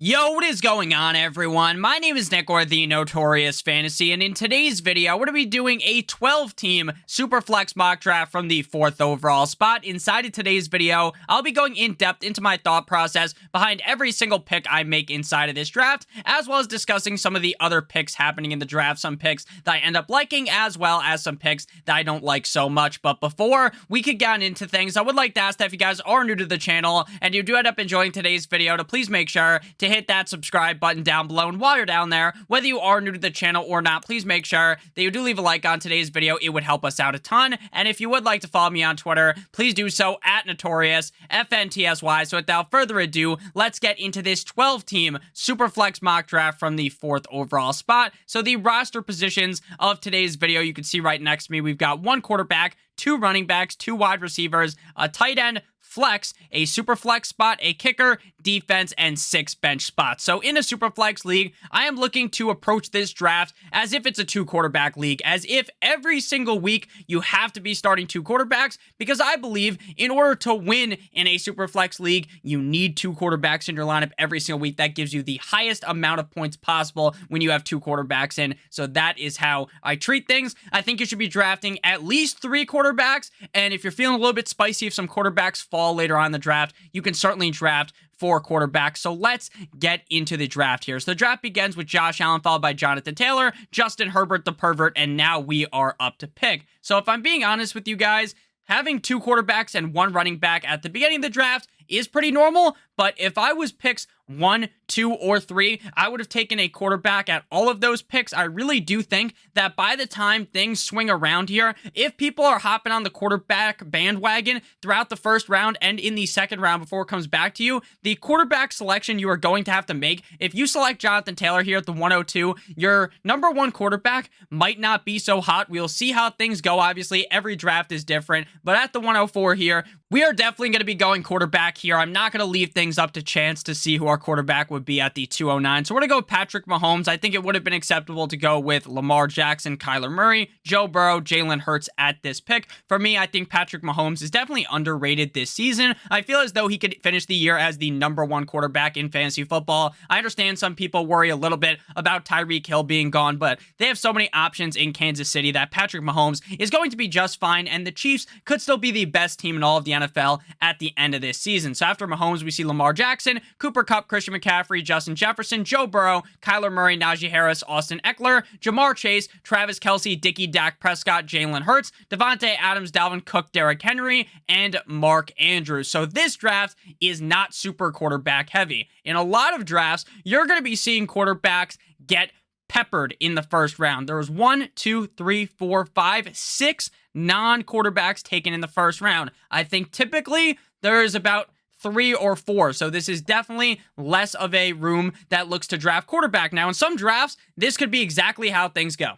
Yo, what is going on, everyone? My name is Nick, or the Notorious Fantasy, and in today's video, we're going to be doing a 12-team SuperFlex mock draft from the 4th overall spot. Inside of today's video, I'll be going in-depth into my thought process behind every single pick I make inside of this draft, as well as discussing some of the other picks happening in the draft, some picks that I end up liking, as well as some picks that I don't like so much. But before we could get into things, I would like to ask that if you guys are new to the channel, and you do end up enjoying today's video, to please make sure to hit that subscribe button down below. And while you're down there, whether you are new to the channel or not, please make sure that you do leave a like on today's video. It would help us out a ton. And if you would like to follow me on Twitter, please do so at Notorious FNTSY. So without further ado, let's get into this 12-team SuperFlex mock draft from the 4th overall spot. So the roster positions of today's video, you can see right next to me, we've got 1 quarterback, 2 running backs, 2 wide receivers, a tight end, flex, a super flex spot, a kicker, defense, and 6 bench spots. So in a super flex league, I am looking to approach this draft as if it's a 2 quarterback league, as if every single week you have to be starting 2 quarterbacks, because I believe in order to win in a super flex league, you need 2 quarterbacks in your lineup every single week. That gives you the highest amount of points possible when you have 2 quarterbacks in. So that is how I treat things. I think you should be drafting at least 3 quarterbacks, and if you're feeling a little bit spicy, if some quarterbacks fall later on in the draft, you can certainly draft 4 quarterbacks. So let's get into the draft here. So the draft begins with Josh Allen, followed by Jonathan Taylor, Justin Herbert, the pervert, and now we are up to pick. So if I'm being honest with you guys, having 2 quarterbacks and 1 running back at the beginning of the draft is pretty normal, but if I was picks 1, 2, or 3, I would have taken a quarterback at all of those picks. I really do think that by the time things swing around here, if people are hopping on the quarterback bandwagon throughout the first round and in the second round before it comes back to you, the quarterback selection you are going to have to make, if you select Jonathan Taylor here at the 102, your number 1 quarterback might not be so hot. We'll see how things go. Obviously, every draft is different, but at the 104 here, we are definitely going to be going quarterback here. I'm not going to leave things up to chance to see who our quarterback would be at the 209. So we're going to go with Patrick Mahomes. I think it would have been acceptable to go with Lamar Jackson, Kyler Murray, Joe Burrow, Jalen Hurts at this pick. For me, I think Patrick Mahomes is definitely underrated this season. I feel as though he could finish the year as the number 1 quarterback in fantasy football. I understand some people worry a little bit about Tyreek Hill being gone, but they have so many options in Kansas City that Patrick Mahomes is going to be just fine, and the Chiefs could still be the best team in all of the NFL at the end of this season. So after Mahomes, we see Lamar Jackson, Cooper Kupp, Christian McCaffrey, Justin Jefferson, Joe Burrow, Kyler Murray, Najee Harris, Austin Eckler, Jamar Chase, Travis Kelce, Dickie, Dak Prescott, Jalen Hurts, Devontae Adams, Dalvin Cook, Derrick Henry, and Mark Andrews. So this draft is not super quarterback heavy. In a lot of drafts, you're going to be seeing quarterbacks get peppered in the first round. There was 1, 2, 3, 4, 5, 6 non-quarterbacks taken in the first round. I think typically there is about 3 or 4. So this is definitely less of a room that looks to draft quarterback. Now, in some drafts, this could be exactly how things go.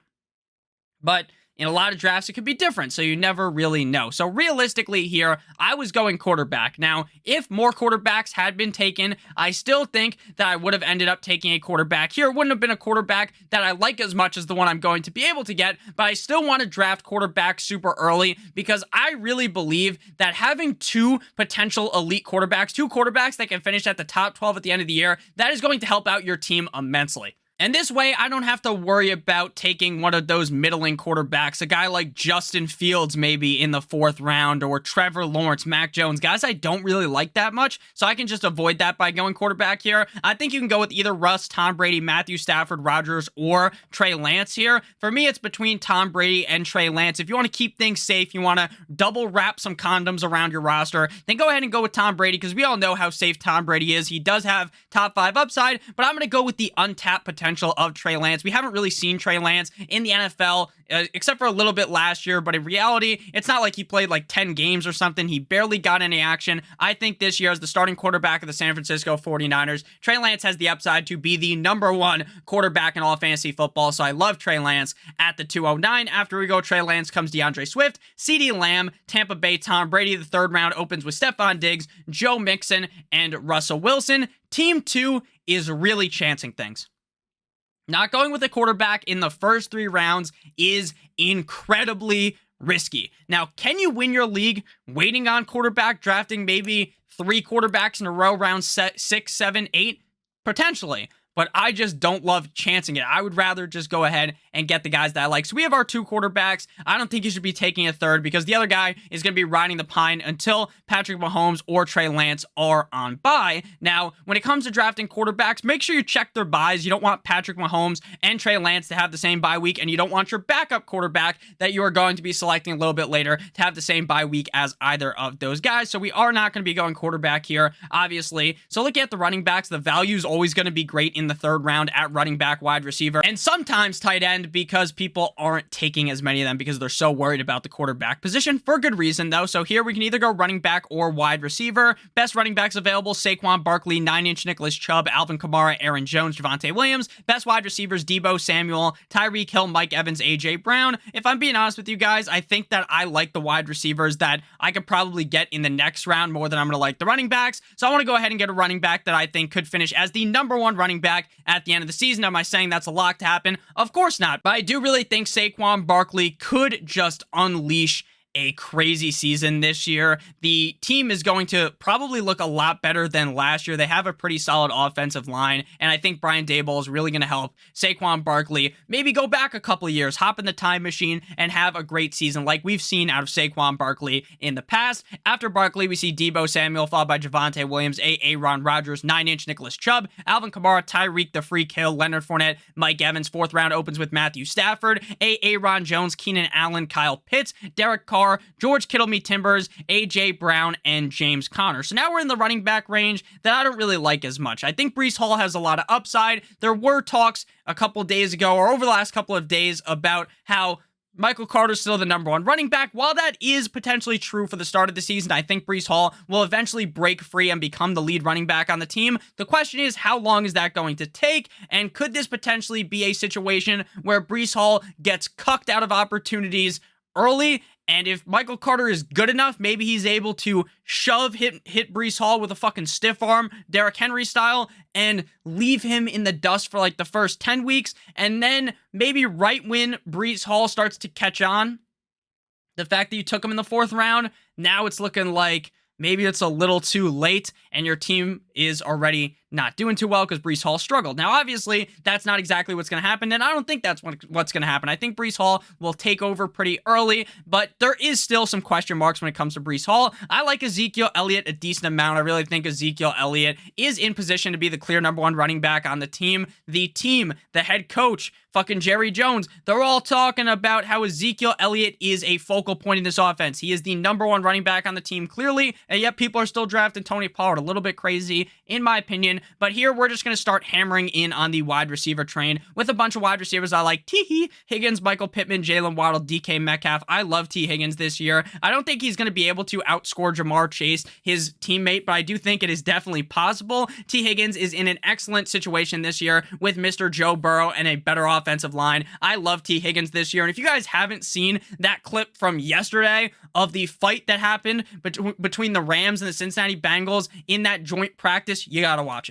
But in a lot of drafts, it could be different, so you never really know. So realistically here, I was going quarterback. Now, if more quarterbacks had been taken, I still think that I would have ended up taking a quarterback here. It wouldn't have been a quarterback that I like as much as the one I'm going to be able to get, but I still want to draft quarterback super early because I really believe that having 2 potential elite quarterbacks, 2 quarterbacks that can finish at the top 12 at the end of the year, that is going to help out your team immensely. And this way, I don't have to worry about taking one of those middling quarterbacks, a guy like Justin Fields maybe in the 4th round, or Trevor Lawrence, Mac Jones, guys I don't really like that much, so I can just avoid that by going quarterback here. I think you can go with either Russ, Tom Brady, Matthew Stafford, Rodgers, or Trey Lance here. For me, it's between Tom Brady and Trey Lance. If you want to keep things safe, you want to double wrap some condoms around your roster, then go ahead and go with Tom Brady, because we all know how safe Tom Brady is. He does have top 5 upside, but I'm going to go with the untapped potential of Trey Lance. We haven't really seen Trey Lance in the NFL except for a little bit last year, but in reality, it's not like he played like 10 games or something. He barely got any action. I think this year as the starting quarterback of the San Francisco 49ers, Trey Lance has the upside to be the number 1 quarterback in all fantasy football, so I love Trey Lance at the 209. After we go Trey Lance comes DeAndre Swift, CeeDee Lamb, Tampa Bay Tom Brady. The 3rd round opens with Stephon Diggs, Joe Mixon, and Russell Wilson. Team 2 is really chancing things. Not going with a quarterback in the first 3 rounds is incredibly risky. Now, can you win your league waiting on quarterback, drafting maybe 3 quarterbacks in a row, round 6, 7, 8? Potentially. But I just don't love chancing it. I would rather just go ahead and get the guys that I like. So we have our 2 quarterbacks. I don't think you should be taking a third because the other guy is going to be riding the pine until Patrick Mahomes or Trey Lance are on bye. Now, when it comes to drafting quarterbacks, make sure you check their buys. You don't want Patrick Mahomes and Trey Lance to have the same bye week, and you don't want your backup quarterback that you are going to be selecting a little bit later to have the same bye week as either of those guys. So we are not going to be going quarterback here, obviously. So looking at the running backs, the value is always going to be great in the 3rd round at running back, wide receiver, and sometimes tight end because people aren't taking as many of them because they're so worried about the quarterback position for good reason though. So here we can either go running back or wide receiver. Best running backs available: Saquon Barkley, 9-inch Nicholas Chubb, Alvin Kamara, Aaron Jones, Javonte Williams. Best wide receivers: Deebo Samuel, Tyreek Hill, Mike Evans, AJ Brown. If I'm being honest with you guys, I think that I like the wide receivers that I could probably get in the next round more than I'm going to like the running backs. So I want to go ahead and get a running back that I think could finish as the #1 running back at the end of the season. Am I saying that's a lock to happen? Of course not. But I do really think Saquon Barkley could just unleash a crazy season this year. The team is going to probably look a lot better than last year. They have a pretty solid offensive line, and I think Brian Daboll is really going to help Saquon Barkley maybe go back a couple of years, hop in the time machine, and have a great season like we've seen out of Saquon Barkley in the past. After Barkley, we see Deebo Samuel, followed by Javonte Williams, Aaron Rodgers, 9-inch Nicholas Chubb, Alvin Kamara, Tyreek the Freak Hill, Leonard Fournette, Mike Evans. 4th round opens with Matthew Stafford, Aaron Jones, Keenan Allen, Kyle Pitts, Derek Carr, George Kittle, me Timbers, AJ Brown, and James Conner. So now we're in the running back range that I don't really like as much. I think Breece Hall has a lot of upside. There were talks a couple days ago or over the last couple of days about how Michael Carter's still the #1 running back. While that is potentially true for the start of the season, I think Breece Hall will eventually break free and become the lead running back on the team. The question is, how long is that going to take? And could this potentially be a situation where Breece Hall gets cucked out of opportunities early? And if Michael Carter is good enough, maybe he's able to hit Breece Hall with a fucking stiff arm, Derrick Henry style, and leave him in the dust for like the first 10 weeks. And then maybe right when Breece Hall starts to catch on, the fact that you took him in the 4th round, now it's looking like maybe it's a little too late and your team is already not doing too well because Breece Hall struggled. Now, obviously, that's not exactly what's going to happen, and I don't think that's what's going to happen. I think Breece Hall will take over pretty early, but there is still some question marks when it comes to Breece Hall. I like Ezekiel Elliott a decent amount. I really think Ezekiel Elliott is in position to be the clear #1 running back on the team. The head coach, fucking Jerry Jones, they're all talking about how Ezekiel Elliott is a focal point in this offense. He is the #1 running back on the team, clearly, and yet people are still drafting Tony Pollard. A little bit crazy, in my opinion. But here, we're just going to start hammering in on the wide receiver train with a bunch of wide receivers I like. T. Higgins, Michael Pittman, Jalen Waddle, DK Metcalf. I love T. Higgins this year. I don't think he's going to be able to outscore Jamar Chase, his teammate, but I do think it is definitely possible. T. Higgins is in an excellent situation this year with Mr. Joe Burrow and a better offensive line. I love T. Higgins this year. And if you guys haven't seen that clip from yesterday of the fight that happened between the Rams and the Cincinnati Bengals in that joint practice, you got to watch it.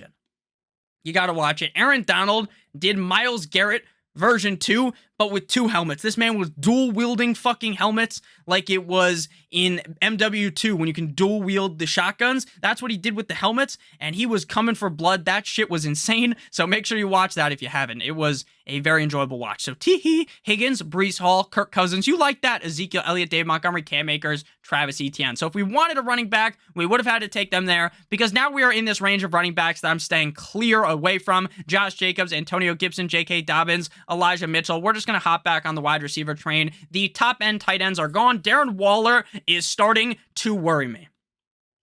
You got to watch it. Aaron Donald did Myles Garrett version 2, but with 2 helmets. This man was dual wielding fucking helmets like it was in MW2 when you can dual wield the shotguns. That's what he did with the helmets, and he was coming for blood. That shit was insane. So make sure you watch that if you haven't. It was a very enjoyable watch. So Higgins, Breece Hall, Kirk Cousins. You like that? Ezekiel Elliott, Dave Montgomery, Cam Akers, Travis Etienne. So if we wanted a running back, we would have had to take them there because now we are in this range of running backs that I'm staying clear away from. Josh Jacobs, Antonio Gibson, J.K. Dobbins, Elijah Mitchell. We're just going to hop back on the wide receiver train. The top end tight ends are gone. Darren Waller is starting to worry me.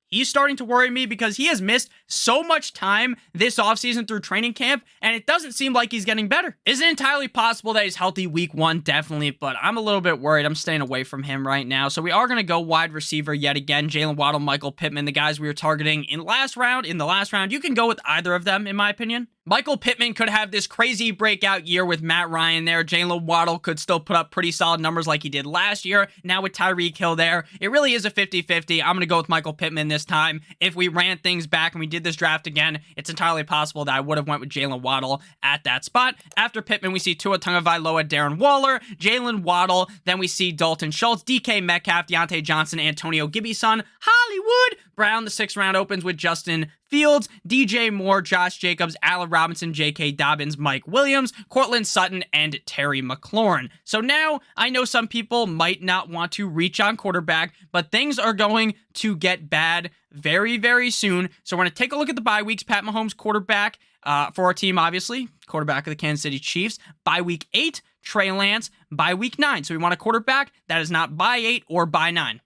He's starting to worry me because he has missed so much time this offseason through training camp, and it doesn't seem like he's getting better. Is it entirely possible that he's healthy week 1? Definitely, but I'm a little bit worried. I'm staying away from him right now. So we are going to go wide receiver yet again. Jalen Waddle, Michael Pittman, the guys we were targeting in the last round. You can go with either of them, in my opinion. Michael Pittman could have this crazy breakout year with Matt Ryan there. Jalen Waddle could still put up pretty solid numbers like he did last year. Now with Tyreek Hill there, it really is a 50-50. I'm going to go with Michael Pittman this time. If we ran things back and we did this draft again, it's entirely possible that I would have went with Jalen Waddle at that spot. After Pittman, we see Tua Tagovailoa, Darren Waller, Jalen Waddle. Then we see Dalton Schultz, DK Metcalf, Deontay Johnson, Antonio Gibson, Hollywood Brown, the 6th round opens with Justin Fields, DJ Moore, Josh Jacobs, Allen Robinson, J.K. Dobbins, Mike Williams, Cortland Sutton, and Terry McLaurin. So now I know some people might not want to reach on quarterback, but things are going to get bad very, very soon. So we're going to take a look at the bye weeks. Pat Mahomes, quarterback for our team, obviously, quarterback of the Kansas City Chiefs. Bye week 8, Trey Lance. Bye week 9. So we want a quarterback that is not bye 8 or bye 9.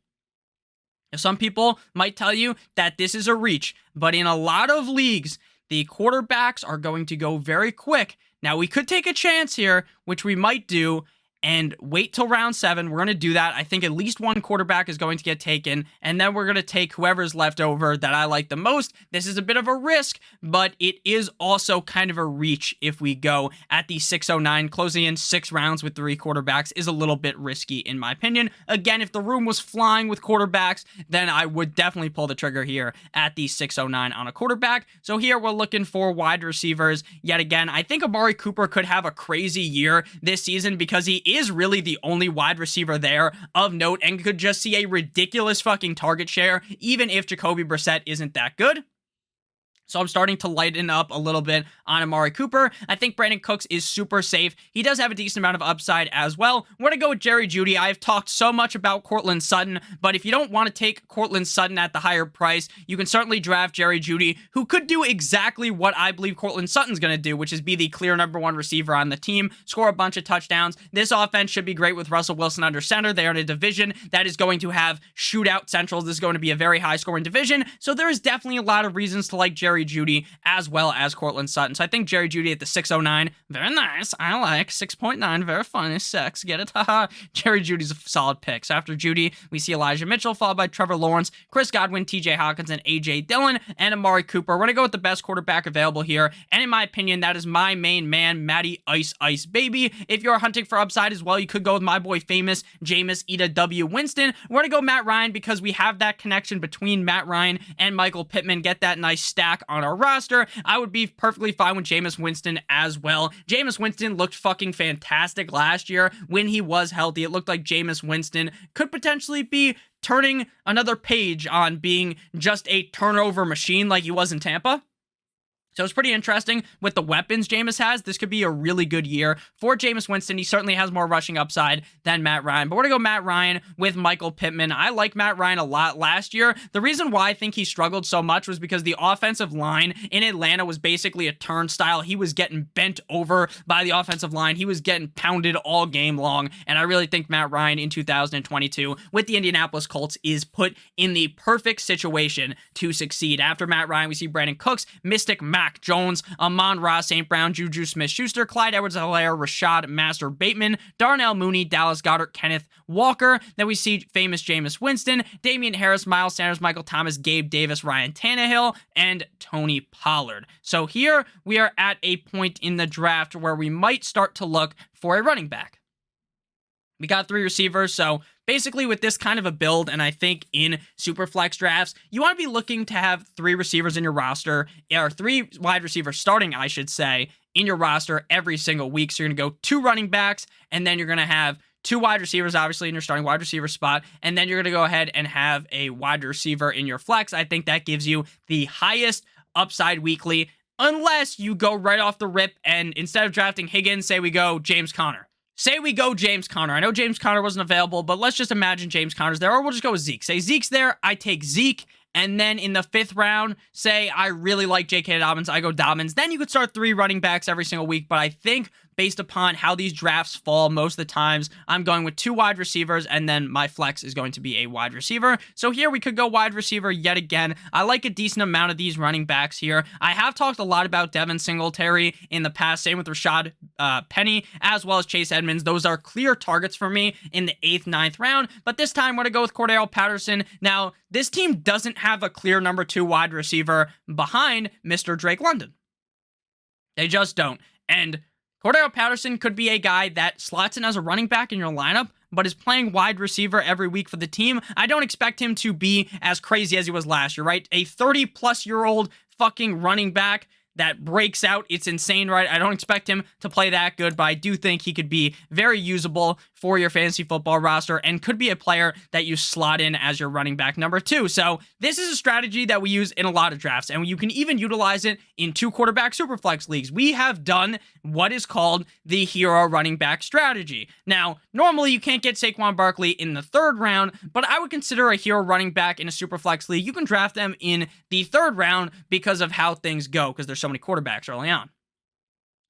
Some people might tell you that this is a reach, but in a lot of leagues, the quarterbacks are going to go very quick. Now, we could take a chance here, which we might do, and wait till round 7. We're going to do that. I think at least one quarterback is going to get taken, and then we're going to take whoever's left over that I like the most. This is a bit of a risk, but it is also kind of a reach if we go at the 609. Closing in 6 rounds with 3 quarterbacks is a little bit risky, in my opinion. Again, if the room was flying with quarterbacks, then I would definitely pull the trigger here at the 609 on a quarterback. So here we're looking for wide receivers. Yet again, I think Amari Cooper could have a crazy year this season because he is really the only wide receiver there of note and could just see a ridiculous fucking target share, even if Jacoby Brissett isn't that good. So I'm starting to lighten up a little bit on Amari Cooper. I think Brandon Cooks is super safe. He does have a decent amount of upside as well. We're going to go with Jerry Judy. I've talked so much about Cortland Sutton, but if you don't want to take Cortland Sutton at the higher price, you can certainly draft Jerry Judy, who could do exactly what I believe Cortland Sutton's going to do, which is be the clear number 1 receiver on the team, score a bunch of touchdowns. This offense should be great with Russell Wilson under center. They are in a division that is going to have shootout centrals. This is going to be a very high-scoring division, so there is definitely a lot of reasons to like Jerry Judy as well as Cortland Sutton. So I think Jerry Judy at the 609, very nice. I like 6.9, very funny, sex, get it? Haha. Jerry Judy's a solid pick. So after Judy, we see Elijah Mitchell, followed by Trevor Lawrence, Chris Godwin, TJ Hawkinson, AJ Dillon, and Amari Cooper. We're going to go with the best quarterback available here, and in my opinion, that is my main man, Matty Ice Ice Baby. If you're hunting for upside as well, you could go with my boy famous Jameis Ida W. Winston. We're going to go Matt Ryan because we have that connection between Matt Ryan and Michael Pittman. Get that nice stack on our roster. I would be perfectly fine with Jameis Winston as well. Jameis Winston looked fucking fantastic last year when he was healthy. It looked like Jameis Winston could potentially be turning another page on being just a turnover machine like he was in Tampa. So it's pretty interesting with the weapons Jameis has. This could be a really good year for Jameis Winston. He certainly has more rushing upside than Matt Ryan. But we're going to go Matt Ryan with Michael Pittman. I like Matt Ryan a lot last year. The reason why I think he struggled so much was because the offensive line in Atlanta was basically a turnstile. He was getting bent over by the offensive line. He was getting pounded all game long. And I really think Matt Ryan in 2022 with the Indianapolis Colts is put in the perfect situation to succeed. After Matt Ryan, we see Brandon Cooks, Mystic Mac Jones, Amon-Ra St. Brown, Juju Smith-Schuster, Clyde Edwards-Helaire, Rashad Master Bateman, Darnell Mooney, Dallas Goedert, Kenneth Walker. Then we see famous Jameis Winston, Damian Harris, Miles Sanders, Michael Thomas, Gabe Davis, Ryan Tannehill, and Tony Pollard. So here we are at a point in the draft where we might start to look for a running back. We got 3 receivers, so basically with this kind of a build, and I think in SuperFlex drafts, you want to be looking to have 3 receivers in your roster, or 3 wide receivers starting, I should say, in your roster every single week. So you're going to go 2 running backs, and then you're going to have 2 wide receivers, obviously, in your starting wide receiver spot, and then you're going to go ahead and have a wide receiver in your flex. I think that gives you the highest upside weekly, unless you go right off the rip, and instead of drafting Higgins, say we go James Conner. Say we go James Conner. I know James Conner wasn't available, but let's just imagine James Conner's there, or we'll just go with Zeke. Say Zeke's there, I take Zeke, and then in the 5th round, say I really like J.K. Dobbins, I go Dobbins. Then you could start 3 running backs every single week, but I think based upon how these drafts fall most of the times, I'm going with 2 wide receivers, and then my flex is going to be a wide receiver. So here we could go wide receiver yet again. I like a decent amount of these running backs here. I have talked a lot about Devin Singletary in the past, same with Rashad Penny, as well as Chase Edmonds. Those are clear targets for me in the 8th, 9th round, but this time we're going to go with Cordell Patterson. Now, this team doesn't have a clear number 2 wide receiver behind Mr. Drake London. They just don't. And Cordell Patterson could be a guy that slots in as a running back in your lineup, but is playing wide receiver every week for the team. I don't expect him to be as crazy as he was last year, right? A 30-plus-year-old fucking running back that breaks out. It's insane, right? I don't expect him to play that good, but I do think he could be very usable for your fantasy football roster and could be a player that you slot in as your running back number 2. So this is a strategy that we use in a lot of drafts, and you can even utilize it in 2-quarterback superflex leagues. We have done what is called the hero running back strategy. Now, normally you can't get Saquon Barkley in the 3rd round, but I would consider a hero running back in a superflex league. You can draft them in the 3rd round because of how things go, because there's so many quarterbacks early on.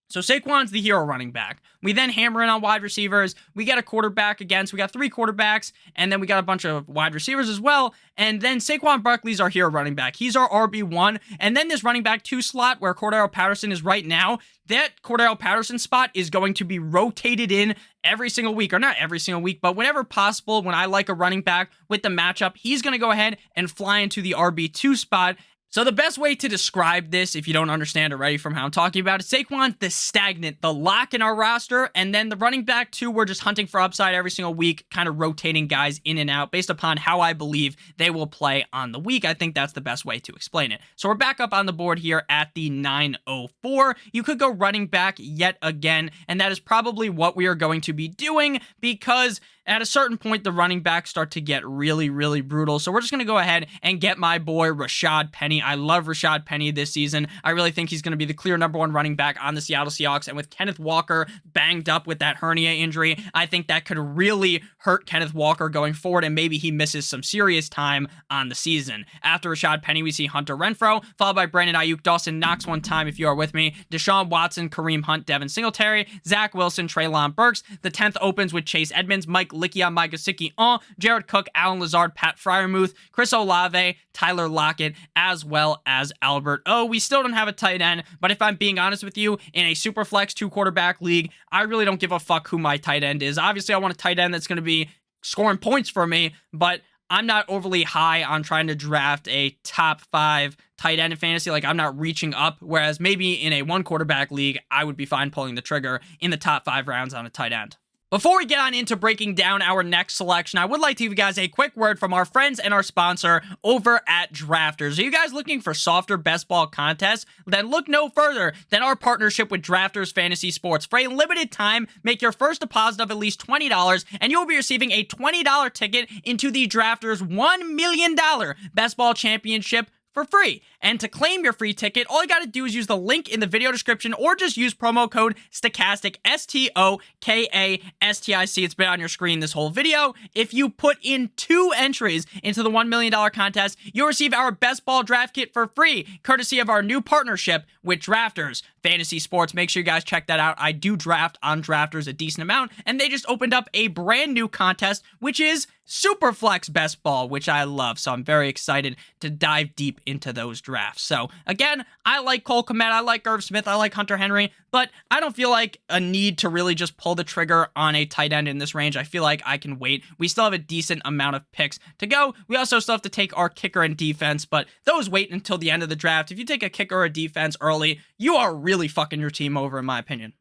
So Saquon's the hero running back. We then hammer in on wide receivers. We get a quarterback again. So we got 3 quarterbacks, and then we got a bunch of wide receivers as well. And then Saquon Barkley's our hero running back. He's our RB1. And then this running back 2 slot where Cordarrelle Patterson is right now, that Cordarrelle Patterson spot is going to be rotated in every single week, or not every single week, but whenever possible. When I like a running back with the matchup, he's going to go ahead and fly into the RB2 spot. So the best way to describe this, if you don't understand already from how I'm talking about it, Saquon's the stagnant, the lock in our roster, and then the running back 2, we're just hunting for upside every single week, kind of rotating guys in and out based upon how I believe they will play on the week. I think that's the best way to explain it. So we're back up on the board here at the 904. You could go running back yet again, and that is probably what we are going to be doing because at a certain point, the running backs start to get really, really brutal. So we're just going to go ahead and get my boy Rashad Penny. I love Rashad Penny this season. I really think he's going to be the clear number 1 running back on the Seattle Seahawks. And with Kenneth Walker banged up with that hernia injury, I think that could really hurt Kenneth Walker going forward, and maybe he misses some serious time on the season. After Rashad Penny, we see Hunter Renfrow, followed by Brandon Ayuk, Dawson Knox one time if you are with me, Deshaun Watson, Kareem Hunt, Devin Singletary, Zach Wilson, Treylon Burks. The 10th opens with Chase Edmonds, Mike Lickia, Mike Gesicki, Jared Cook, Alan Lazard, Pat Freiermuth, Chris Olave, Tyler Lockett, as well as Albert O. We still don't have a tight end, but if I'm being honest with you, in a super flex 2-quarterback league, I really don't give a fuck who my tight end is. Obviously, I want a tight end that's going to be scoring points for me, but I'm not overly high on trying to draft a top 5 tight end in fantasy. Like, I'm not reaching up, whereas maybe in a 1-quarterback league, I would be fine pulling the trigger in the top 5 rounds on a tight end. Before we get on into breaking down our next selection, I would like to give you guys a quick word from our friends and our sponsor over at Drafters. Are you guys looking for softer best ball contests? Then look no further than our partnership with Drafters Fantasy Sports. For a limited time, make your first deposit of at least $20 and you'll be receiving a $20 ticket into the Drafters $1 million Best Ball Championship for free. And to claim your free ticket, all you got to do is use the link in the video description or just use promo code Stokastic, Stokastic. It's been on your screen this whole video. If you put in 2 entries into the $1 million contest, you'll receive our best ball draft kit for free, courtesy of our new partnership with Drafters Fantasy Sports. Make sure you guys check that out. I do draft on Drafters a decent amount, and they just opened up a brand new contest, which is SuperFlex Best Ball, which I love. So I'm very excited to dive deep into those drafts. So again, I like Cole Kmet, I like Irv Smith, I like Hunter Henry, but I don't feel like a need to really just pull the trigger on a tight end in this range. I feel like I can wait. We still have a decent amount of picks to go. We also still have to take our kicker and defense, but those wait until the end of the draft. If you take a kicker or a defense early, you are really fucking your team over, in my opinion.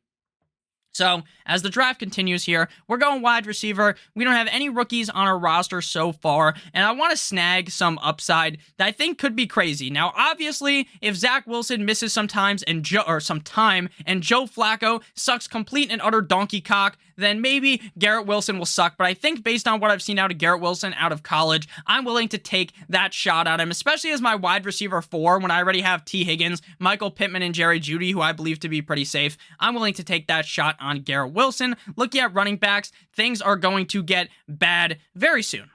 So, as the draft continues here, we're going wide receiver. We don't have any rookies on our roster so far, and I want to snag some upside that I think could be crazy. Now, obviously, if Zach Wilson misses some time and Joe Flacco sucks complete and utter donkey cock, then maybe Garrett Wilson will suck. But I think based on what I've seen out of Garrett Wilson out of college, I'm willing to take that shot at him, especially as my wide receiver 4 when I already have T. Higgins, Michael Pittman, and Jerry Judy, who I believe to be pretty safe. I'm willing to take that shot on Garrett Wilson. Looking at running backs, things are going to get bad very soon.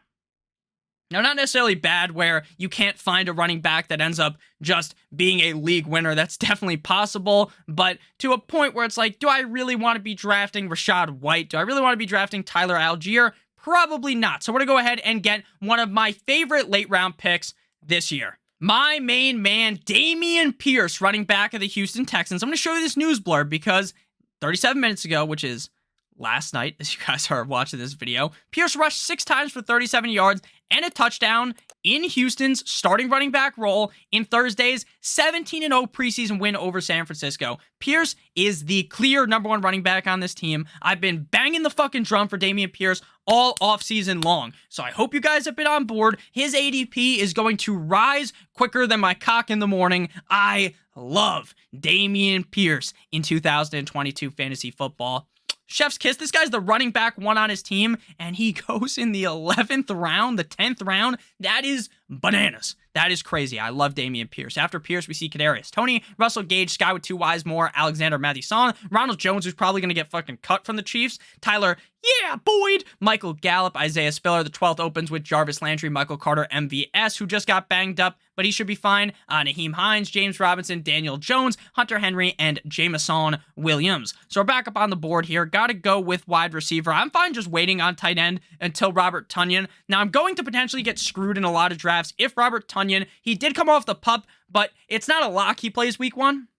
Now, not necessarily bad where you can't find a running back that ends up just being a league winner. That's definitely possible, but to a point where it's like, do I really want to be drafting Rachaad White? Do I really want to be drafting Tyler Algier? Probably not. So we're going to go ahead and get one of my favorite late round picks this year. My main man, Damien Pierce, running back of the Houston Texans. I'm going to show you this news blurb because 37 minutes ago, which is last night, as you guys are watching this video, Pierce rushed 6 times for 37 yards and a touchdown in Houston's starting running back role in Thursday's 17-0 preseason win over San Francisco. Pierce is the clear #1 running back on this team. I've been banging the fucking drum for Damien Pierce all offseason long, so I hope you guys have been on board. His ADP is going to rise quicker than my cock in the morning. I love Damien Pierce in 2022 fantasy football. Chef's kiss. This guy's the running back 1 on his team, and he goes in the 11th round, the 10th round. That is bananas. That is crazy. I love Damien Pierce. After Pierce, we see Kadarius Toney, Russell Gage, Sky with 2 Ys more, Alexander Mattison, Ronald Jones, who's probably going to get fucking cut from the Chiefs, Tyler, yeah, Boyd, Michael Gallup, Isaiah Spiller. The 12th opens with Jarvis Landry, Michael Carter, MVS, who just got banged up, but he should be fine. Naheem Hines, James Robinson, Daniel Jones, Hunter Henry, and Jameson Williams. So we're back up on the board here. Got to go with wide receiver. I'm fine just waiting on tight end until Robert Tonyan. Now, I'm going to potentially get screwed in a lot of drafts if Robert Tonyan, he did come off the pup, but it's not a lock he plays week 1.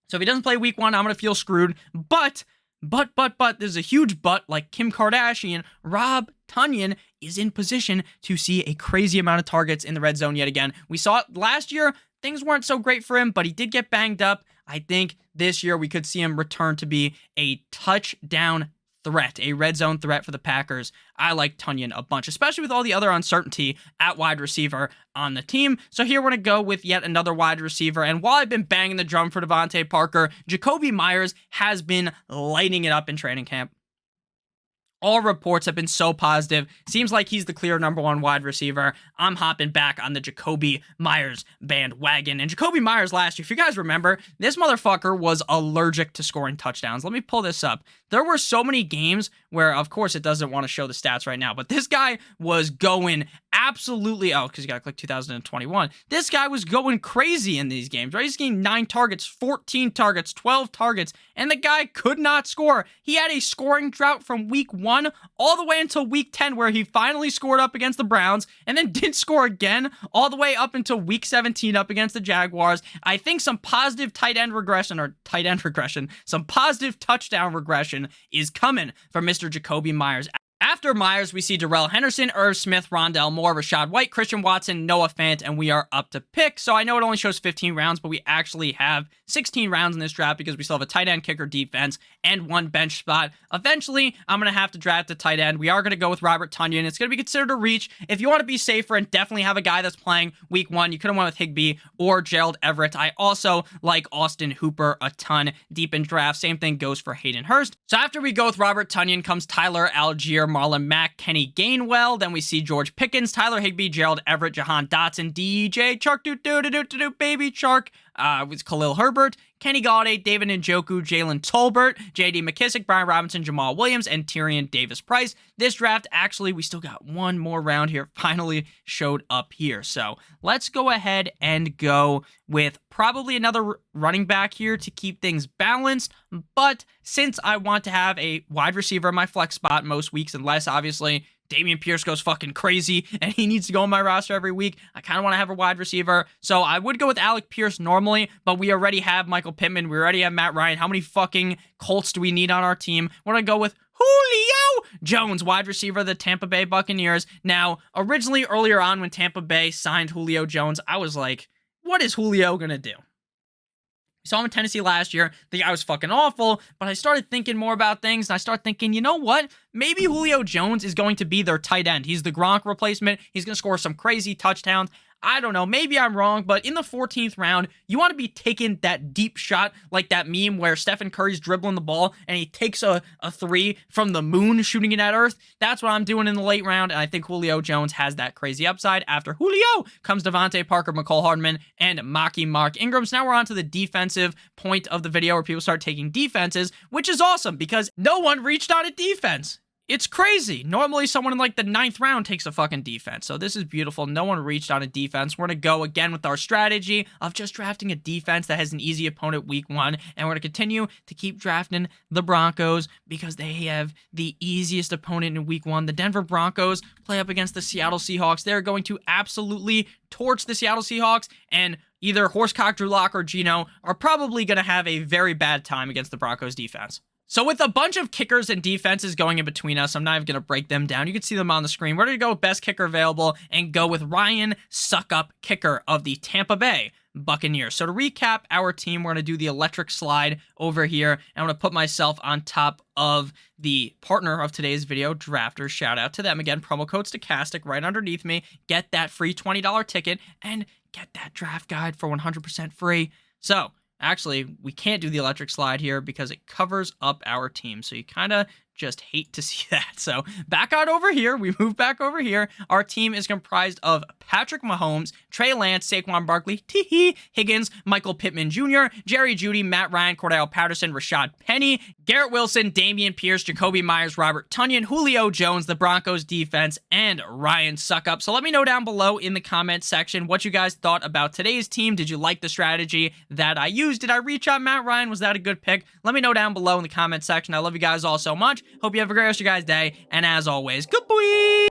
So if he doesn't play week 1, I'm going to feel screwed. But, there's a huge but, like Kim Kardashian, Rob Tonyan is in position to see a crazy amount of targets in the red zone yet again. We saw it last year. Things weren't so great for him, but he did get banged up. I think this year we could see him return to be a touchdown threat, a red zone threat for the Packers. I like Tonyan a bunch, especially with all the other uncertainty at wide receiver on the team. So here we're going to go with yet another wide receiver. And while I've been banging the drum for Devontae Parker, Jacoby Myers has been lighting it up in training camp. All reports have been so positive. Seems like he's the clear #1 wide receiver. I'm hopping back on the Jacoby Myers bandwagon. And Jacoby Myers last year, if you guys remember, this motherfucker was allergic to scoring touchdowns. Let me pull this up. There were so many games where, of course, it doesn't want to show the stats right now, but this guy was going absolutely, because you got to click 2021. This guy was going crazy in these games, right? He's getting 9 targets, 14 targets, 12 targets, and the guy could not score. He had a scoring drought from week 1 all the way until week 10, where he finally scored up against the Browns and then didn't score again all the way up until week 17 up against the Jaguars. I think some positive some positive touchdown regression is coming from Mr. Jacoby Myers. After Myers, we see Darrell Henderson, Irv Smith, Rondell Moore, Rashad White, Christian Watson, Noah Fant, and we are up to pick. So I know it only shows 15 rounds, but we actually have 16 rounds in this draft because we still have a tight end, kicker, defense, and 1 bench spot. Eventually, I'm going to have to draft a tight end. We are going to go with Robert Tonyan. It's going to be considered a reach. If you want to be safer and definitely have a guy that's playing week 1, you could have went with Higbee or Gerald Everett. I also like Austin Hooper a ton deep in draft. Same thing goes for Hayden Hurst. So after we go with Robert Tonyan comes Tyler Algier, Marlon Mack, Kenny Gainwell. Then we see George Pickens, Tyler Higbee, Gerald Everett, Jahan Dotson, DJ Chark, baby Chark, with Khalil Herbert, Kenny Galladay, David Njoku, Jalen Tolbert, J.D. McKissick, Brian Robinson, Jamal Williams, and Tyrion Davis-Price. This draft, actually, we still got one more round here. Finally showed up here. So let's go ahead and go with probably another running back here to keep things balanced. But since I want to have a wide receiver in my flex spot most weeks, unless obviously Damien Pierce goes fucking crazy and he needs to go on my roster every week, I kind of want to have a wide receiver. So I would go with Alec Pierce normally, but we already have Michael Pittman. We already have Matt Ryan. How many fucking Colts do we need on our team? We're going to go with Julio Jones, wide receiver of the Tampa Bay Buccaneers. Now, originally earlier on when Tampa Bay signed Julio Jones, I was like, what is Julio going to do? Saw him in Tennessee last year. The guy was fucking awful, but I started thinking more about things, and I started thinking, you know what? Maybe Julio Jones is going to be their tight end. He's the Gronk replacement. He's going to score some crazy touchdowns. I don't know. Maybe I'm wrong, but in the 14th round, you want to be taking that deep shot, like that meme where Stephen Curry's dribbling the ball and he takes a 3 from the moon, shooting it at Earth. That's what I'm doing in the late round, and I think Julio Jones has that crazy upside. After Julio comes Devontae Parker, McCole Hardman, and Maki Mark Ingram. So now we're on to the defensive point of the video where people start taking defenses, which is awesome because no one reached on a defense. It's crazy. Normally, someone in like the 9th round takes a fucking defense. So this is beautiful. No one reached on a defense. We're going to go again with our strategy of just drafting a defense that has an easy opponent week 1. And we're going to continue to keep drafting the Broncos because they have the easiest opponent in week 1. The Denver Broncos play up against the Seattle Seahawks. They're going to absolutely torch the Seattle Seahawks, and either Horsecock, Drew Lock, or Geno are probably going to have a very bad time against the Broncos defense. So with a bunch of kickers and defenses going in between us, I'm not even going to break them down. You can see them on the screen. We're going to go with best kicker available and go with Ryan Suckup, kicker of the Tampa Bay Buccaneers. So to recap our team, we're going to do the electric slide over here. I'm going to put myself on top of the partner of today's video, Drafters. Shout out to them again. Promo code Stokastic right underneath me. Get that free $20 ticket and get that draft guide for 100% free. So actually, we can't do the electric slide here because it covers up our team. So you kind of just hate to see that. So back out over here. We move back over here. Our team is comprised of Patrick Mahomes, Trey Lance, Saquon Barkley, Higgins, Michael Pittman Jr., Jerry Judy, Matt Ryan, Cordell Patterson, Rashad Penny, Garrett Wilson, Damien Pierce, Jacoby Myers, Robert Tonyan, Julio Jones, the Broncos defense, and Ryan Suckup. So let me know down below in the comment section what you guys thought about today's team. Did you like the strategy that I used? Did I reach out Matt Ryan? Was that a good pick? Let me know down below in the comment section. I love you guys all so much. Hope you have a great rest of your guys' day. And as always, good boy!